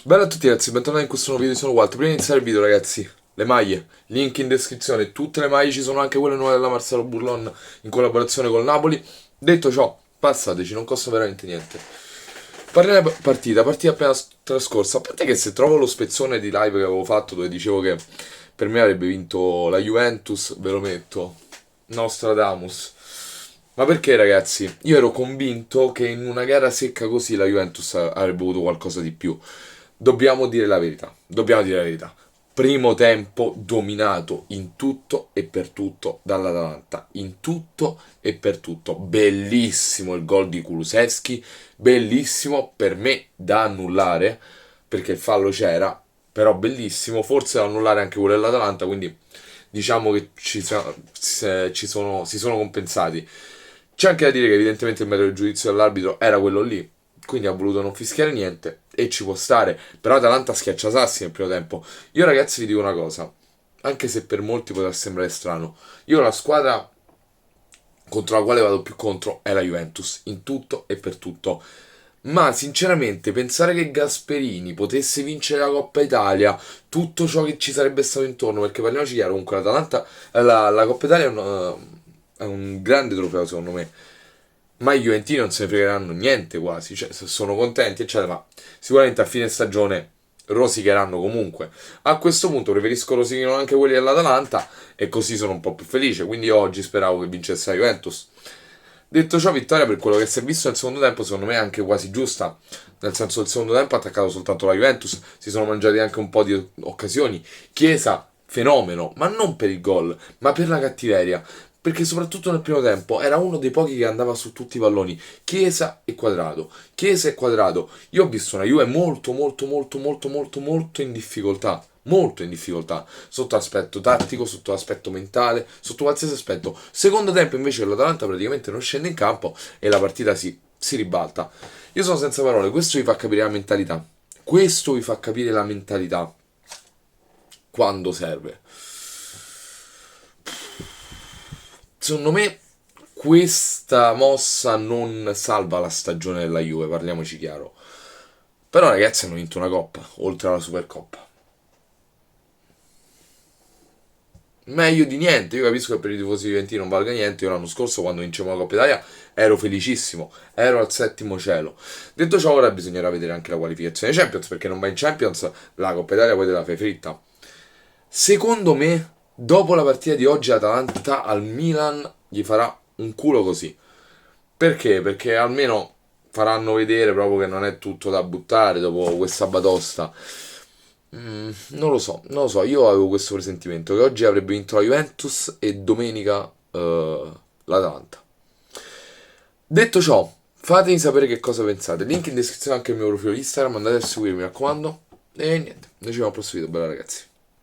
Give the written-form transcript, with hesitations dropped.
Bella a tutti ragazzi, bentornati in questo nuovo video, sono Walter. Prima di iniziare il video ragazzi, le maglie, link in descrizione, tutte le maglie, ci sono anche quelle nuove della Marcelo Burlon in collaborazione col Napoli. Detto ciò, passateci, non costa veramente niente. Parliamo della partita appena trascorsa, a parte che se trovo lo spezzone di live che avevo fatto dove dicevo che per me avrebbe vinto la Juventus, ve lo metto, Nostradamus. Ma perché ragazzi? Io ero convinto che in una gara secca così la Juventus avrebbe avuto qualcosa di più. Dobbiamo dire la verità. Dobbiamo dire la verità. Primo tempo dominato in tutto e per tutto dall'Atalanta. In tutto e per tutto. Bellissimo il gol di Kulusevski. Bellissimo per me da annullare. Perché il fallo c'era. Però bellissimo. Forse da annullare anche quello dell'Atalanta. Quindi diciamo che si sono compensati. C'è anche da dire che evidentemente il metodo di giudizio dell'arbitro era quello lì, quindi ha voluto non fischiare niente e ci può stare. Però Atalanta schiaccia sassi nel primo tempo. Io ragazzi vi dico una cosa, anche se per molti potrà sembrare strano, io la squadra contro la quale vado più contro è la Juventus, in tutto e per tutto. Ma sinceramente pensare che Gasperini potesse vincere la Coppa Italia, tutto ciò che ci sarebbe stato intorno, perché parliamoci chiaro, comunque l'Atalanta, la Coppa Italia è un grande trofeo secondo me, ma i Juventini non se ne fregheranno niente quasi, cioè sono contenti eccetera, ma sicuramente a fine stagione rosicheranno comunque. A questo punto preferisco rosichino anche quelli dell'Atalanta e così sono un po' più felice, quindi oggi speravo che vincesse la Juventus. Detto ciò, vittoria per quello che si è visto nel secondo tempo, secondo me è anche quasi giusta. Nel senso, il secondo tempo ha attaccato soltanto la Juventus, si sono mangiati anche un po' di occasioni. Chiesa, fenomeno, ma non per il gol, ma per la cattiveria. Perché soprattutto nel primo tempo era uno dei pochi che andava su tutti i palloni. Chiesa e Quadrado. Chiesa e Quadrado. Io ho visto una Juve molto in difficoltà. Molto in difficoltà sotto aspetto tattico, sotto aspetto mentale, sotto qualsiasi aspetto. Secondo tempo invece l'Atalanta praticamente non scende in campo e la partita si ribalta. Io sono senza parole, questo vi fa capire la mentalità. Questo vi fa capire la mentalità quando serve. Secondo me questa mossa non salva la stagione della Juve, parliamoci chiaro. Però ragazzi hanno vinto una coppa, oltre alla Supercoppa. Meglio di niente, io capisco che per i tifosi juventini non valga niente, io l'anno scorso quando vincemmo la Coppa Italia ero felicissimo, ero al settimo cielo. Detto ciò ora bisognerà vedere anche la qualificazione Champions, perché non va in Champions, la Coppa Italia poi te la fai fritta. Secondo me, dopo la partita di oggi Atalanta al Milan gli farà un culo così. Perché? Perché almeno faranno vedere proprio che non è tutto da buttare dopo questa batosta. Non lo so, io avevo questo presentimento che oggi avrebbe vinto la Juventus e domenica l'Atalanta. Detto ciò, fatemi sapere che cosa pensate. Link in descrizione anche il mio profilo Instagram, andate a seguirmi, mi raccomando. E niente, noi ci vediamo al prossimo video, bella ragazzi.